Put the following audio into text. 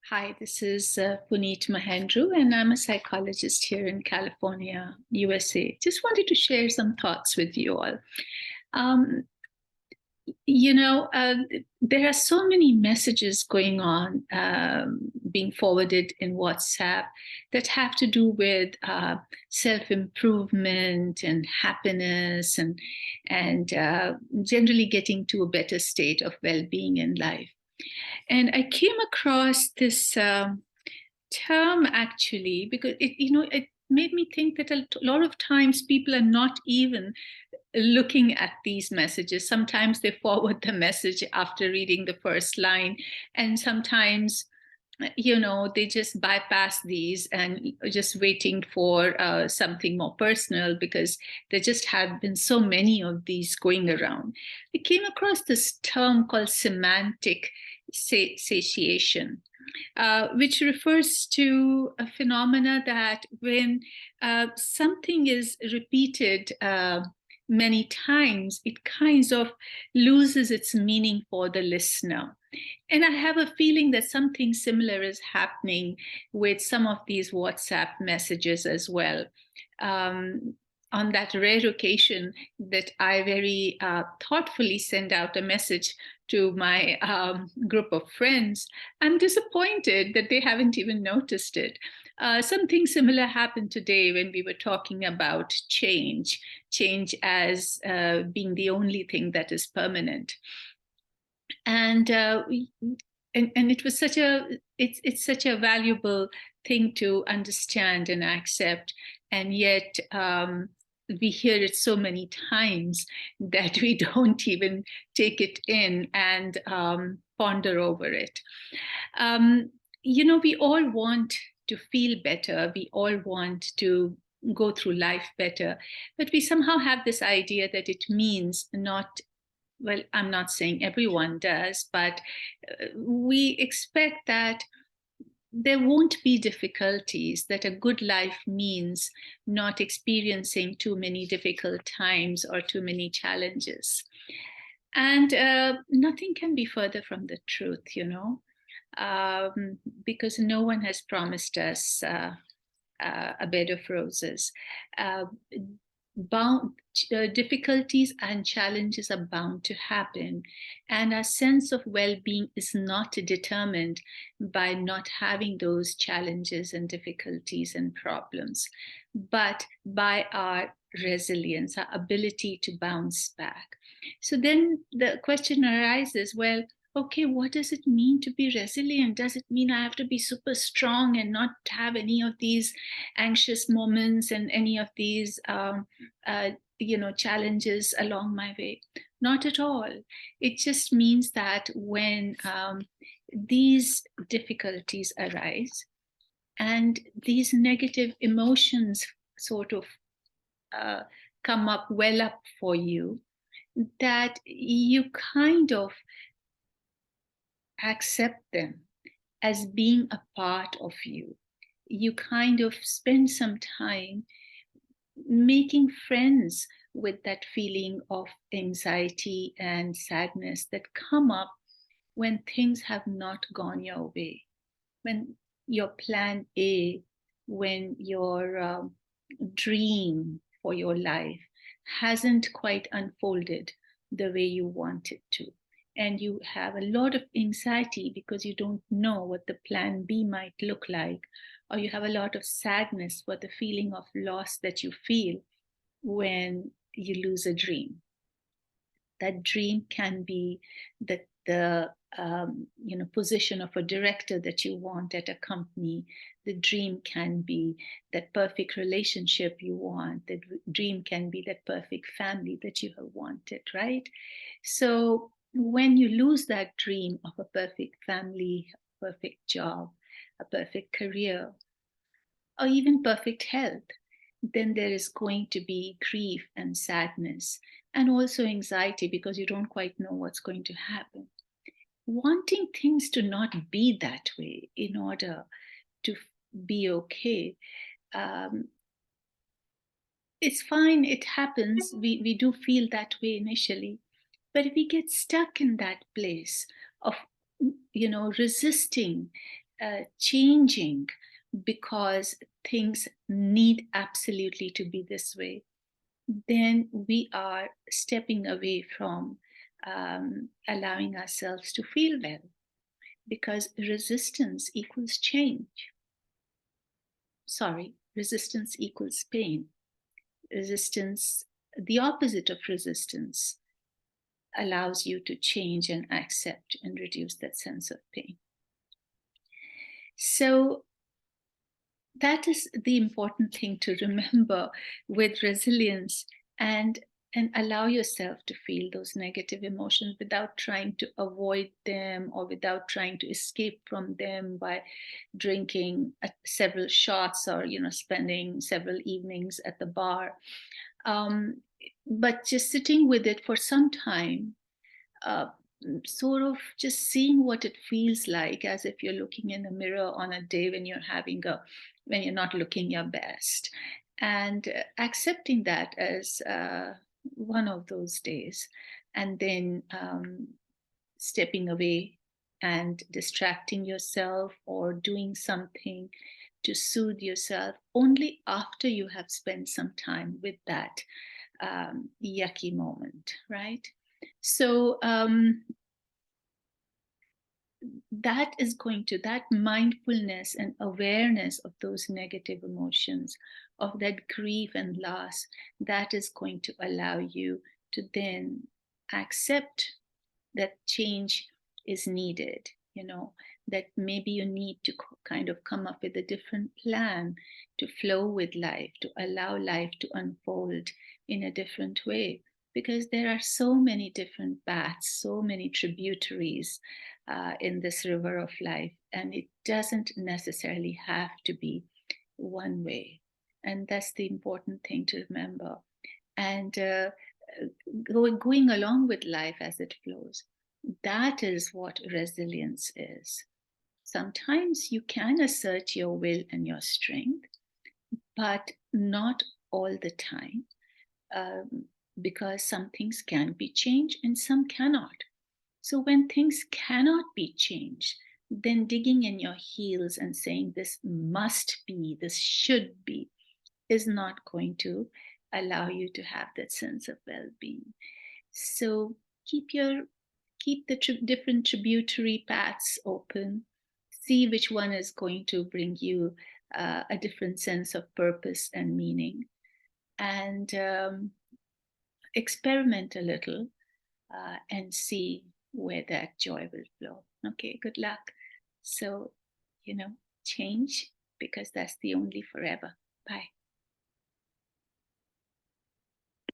Hi, this is Puneet Mahendru, and I'm a psychologist here in California, USA. Just wanted to share some thoughts with you all. Um, you know, uh, there are so many messages going on being forwarded in WhatsApp that have to do with self-improvement and happiness and generally getting to a better state of well-being in life. And I came across this term actually because it made me think that a lot of times people are not even looking at these messages. Sometimes they forward the message after reading the first line, and sometimes they just bypass these and just waiting for something more personal because there just have been so many of these going around. I came across this term called semantic satiation, which refers to a phenomena that when something is repeated many times, it kind of loses its meaning for the listener. And I have a feeling that something similar is happening with some of these WhatsApp messages as well. Um, on that rare occasion that I very thoughtfully send out a message to my group of friends, I'm disappointed that they haven't even noticed it. Something similar happened today when we were talking about change as being the only thing that is permanent. And and it was such a it's such a valuable thing to understand and accept, and yet we hear it so many times that we don't even take it in and ponder over it. um, we all want to feel better, we all want to go through life better, but we somehow have this idea that it means not, well, I'm not saying everyone does, but we expect that there won't be difficulties, that a good life means not experiencing too many difficult times or too many challenges. And nothing can be further from the truth, because no one has promised us a bed of roses. Uh, bound Difficulties and challenges are bound to happen, and our sense of well-being is not determined by not having those challenges and difficulties and problems, but by our resilience, our ability to bounce back. So then the question arises, well, okay, what does it mean to be resilient? Does it mean I have to be super strong and not have any of these anxious moments and any of these challenges along my way? Not at all. It just means that when these difficulties arise and these negative emotions sort of uh, come up, well up for you, that you kind of accept them as being a part of you. You kind of spend some time making friends with that feeling of anxiety and sadness that come up when things have not gone your way, when your plan A, when your dream for your life hasn't quite unfolded the way you want it to. And you have a lot of anxiety because you don't know what the plan B might look like, or you have a lot of sadness for the feeling of loss that you feel when you lose a dream. That dream can be the position of a director that you want at a company. The dream can be that perfect relationship you want. The dream can be that perfect family that you have wanted, right? So when you lose that dream of a perfect family, a perfect job, a perfect career, or even perfect health, then there is going to be grief and sadness, and also anxiety because you don't quite know what's going to happen. Wanting things to not be that way in order to be okay, um, it's fine, it happens. We do feel that way initially. But if we get stuck in that place of, resisting changing because things need absolutely to be this way, then we are stepping away from allowing ourselves to feel well, because resistance equals change. Sorry, resistance equals pain. Resistance, the opposite of resistance, allows you to change and accept and reduce that sense of pain. So that is the important thing to remember with resilience, and allow yourself to feel those negative emotions without trying to avoid them or without trying to escape from them by drinking several shots or spending several evenings at the bar, um, but just sitting with it for some time, uh, sort of just seeing what it feels like, as if you're looking in a mirror on a day when you're not looking your best, and accepting that as one of those days, and then stepping away and distracting yourself or doing something to soothe yourself only after you have spent some time with that yucky moment, right? So that mindfulness and awareness of those negative emotions, of that grief and loss, that is going to allow you to then accept that change is needed, that maybe you need to kind of come up with a different plan to flow with life, to allow life to unfold in a different way, because there are so many different paths, so many tributaries in this river of life, and it doesn't necessarily have to be one way. And that's the important thing to remember. And going along with life as it flows, that is what resilience is. Sometimes you can assert your will and your strength, but not all the time, um, because some things can be changed and some cannot. So when things cannot be changed, then digging in your heels and saying this must be, this should be, is not going to allow you to have that sense of well-being. So keep the different tributary paths open. See which one is going to bring you a different sense of purpose and meaning, and experiment a little and see where that joy will flow. Okay, good luck. So, change, because that's the only forever. Bye.